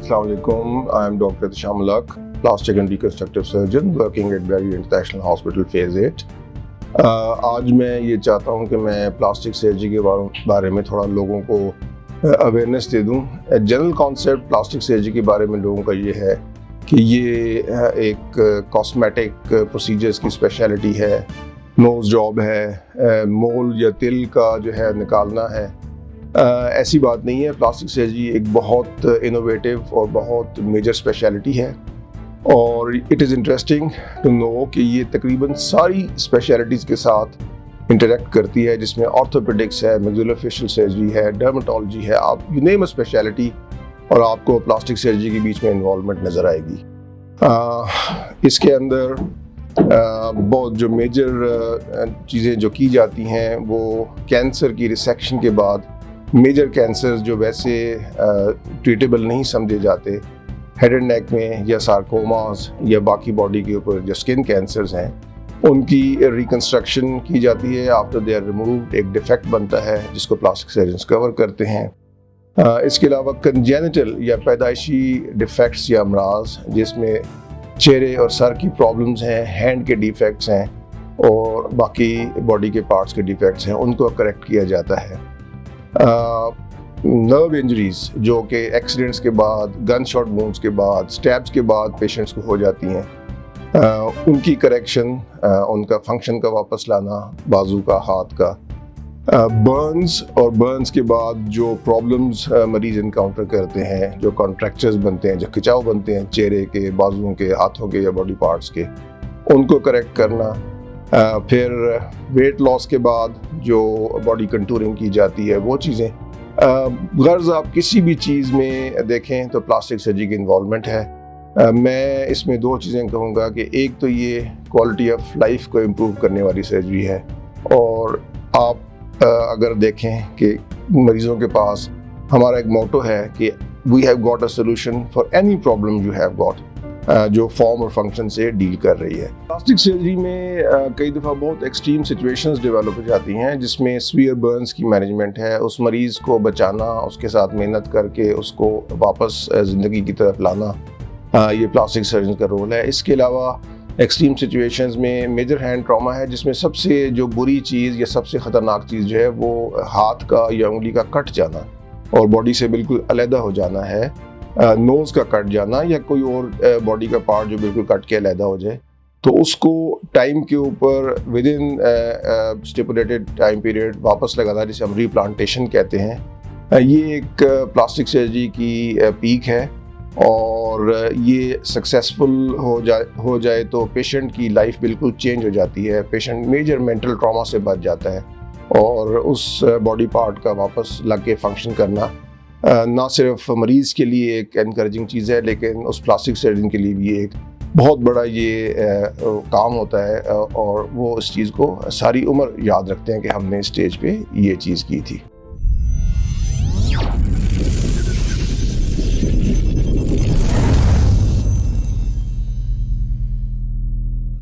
Assalamu alaikum. I am Dr. Tisham Mulak, plastic and reconstructive surgeon working at Barry International Hospital Phase 8. आज मैं ये चाहता हूँ कि मैं प्लास्टिक सर्जरी के बारे में थोड़ा लोगों को अवेयरनेस दे दूँ। जनरल कॉन्सेप्ट प्लास्टिक सर्जरी के बारे में लोगों का ये है कि ये एक कॉस्मेटिक प्रोसीजर्स की स्पेशलिटी है, नोज़ जॉब है, मोल या तिल का जो है निकालना है। ऐसी बात नहीं है। प्लास्टिक सर्जरी एक बहुत इनोवेटिव और बहुत मेजर स्पेशलिटी है और it is interesting to know कि ये तकरीबन सारी स्पेशलिटीज़ के साथ इंटरेक्ट करती है, जिसमें ऑर्थोपेडिक्स है, मैक्सिलोफेशियल सर्जरी है, डर्मेटोलॉजी है। आप यू नेम अ स्पेशलिटी और आपको प्लास्टिक सर्जरी के बीच में इन्वॉल्वमेंट नज़र आएगी। इसके अंदर बहुत जो मेजर चीज़ें जो की जाती हैं वो कैंसर की रिसेक्शन के बाद मेजर कैंसर जो वैसे ट्रीटेबल नहीं समझे जाते, हेड एंड नेक में या सार्कोमास या बाकी बॉडी के ऊपर जो स्किन कैंसर्स हैं, उनकी रिकंस्ट्रक्शन की जाती है। आफ्टर दे आर रिमूव्ड एक डिफेक्ट बनता है जिसको प्लास्टिक सर्जन्स कवर करते हैं। इसके अलावा कंजेनिटल या पैदाइशी डिफेक्ट्स या अमराज जिसमें चेहरे और सर की प्रॉब्लम्स हैं, हैंड के डिफेक्ट्स हैं और बाकी बॉडी के पार्ट्स के डिफेक्ट्स हैं, उनको करेक्ट किया जाता है। नर्व इंजरीज जो कि एक्सीडेंट्स के बाद, गन शॉट वुंड्स के बाद, स्टैब्स के बाद पेशेंट्स को हो जाती हैं, उनकी करेक्शन, उनका फंक्शन का वापस लाना, बाजू का, हाथ का, बर्न्स के बाद जो प्रॉब्लम्स मरीज इनकाउंटर करते हैं, जो कॉन्ट्रैक्चर्स बनते हैं, जो खिंचाव बनते हैं चेहरे के, बाजुओं के, हाथों के या बॉडी पार्ट्स के, उनको करेक्ट करना। फिर वेट लॉस के बाद जो बॉडी कंटूरिंग की जाती है वो चीज़ें। गर्ज आप किसी भी चीज़ में देखें तो प्लास्टिक सर्जरी की इन्वॉल्वमेंट है। मैं इसमें दो चीज़ें कहूँगा कि एक तो ये क्वालिटी ऑफ लाइफ को इम्प्रूव करने वाली सर्जरी है और आप अगर देखें कि मरीज़ों के पास हमारा एक मोटो है कि we have got a solution for any problem you have got, जो फॉर्म और फंक्शन से डील कर रही है। प्लास्टिक सर्जरी में कई दफ़ा बहुत एक्सट्रीम सिचुएशंस डेवलप हो जाती हैं जिसमें सीवियर बर्न्स की मैनेजमेंट है, उस मरीज़ को बचाना, उसके साथ मेहनत करके उसको वापस ज़िंदगी की तरफ लाना, ये प्लास्टिक सर्जन का रोल है। इसके अलावा एक्सट्रीम सिचुएशंस में मेजर हैंड ट्रॉमा है जिसमें सबसे जो बुरी चीज़ या सबसे ख़तरनाक चीज़ जो है वो हाथ का या उंगली का कट जाना और बॉडी से बिल्कुल अलहदा हो जाना है। नोज़ का कट जाना या कोई और बॉडी का पार्ट जो बिल्कुल कट के अलहदा हो जाए, तो उसको टाइम के ऊपर with in stipulated time period वापस लगाना, जिसे हम रीप्लांटेशन कहते हैं। ये एक प्लास्टिक सर्जरी की पीक है और ये सक्सेसफुल हो जाए तो पेशेंट की लाइफ बिल्कुल चेंज हो जाती है। पेशेंट मेजर मेंटल ट्रॉमा से बच जाता है और उस बॉडी पार्ट का वापस लग के फंक्शन करना ना सिर्फ मरीज़ के लिए एक एनकरेजिंग चीज़ है, लेकिन उस प्लास्टिक सर्जन के लिए भी एक बहुत बड़ा ये काम होता है और वो इस चीज़ को सारी उम्र याद रखते हैं कि हमने स्टेज पे ये चीज़ की थी।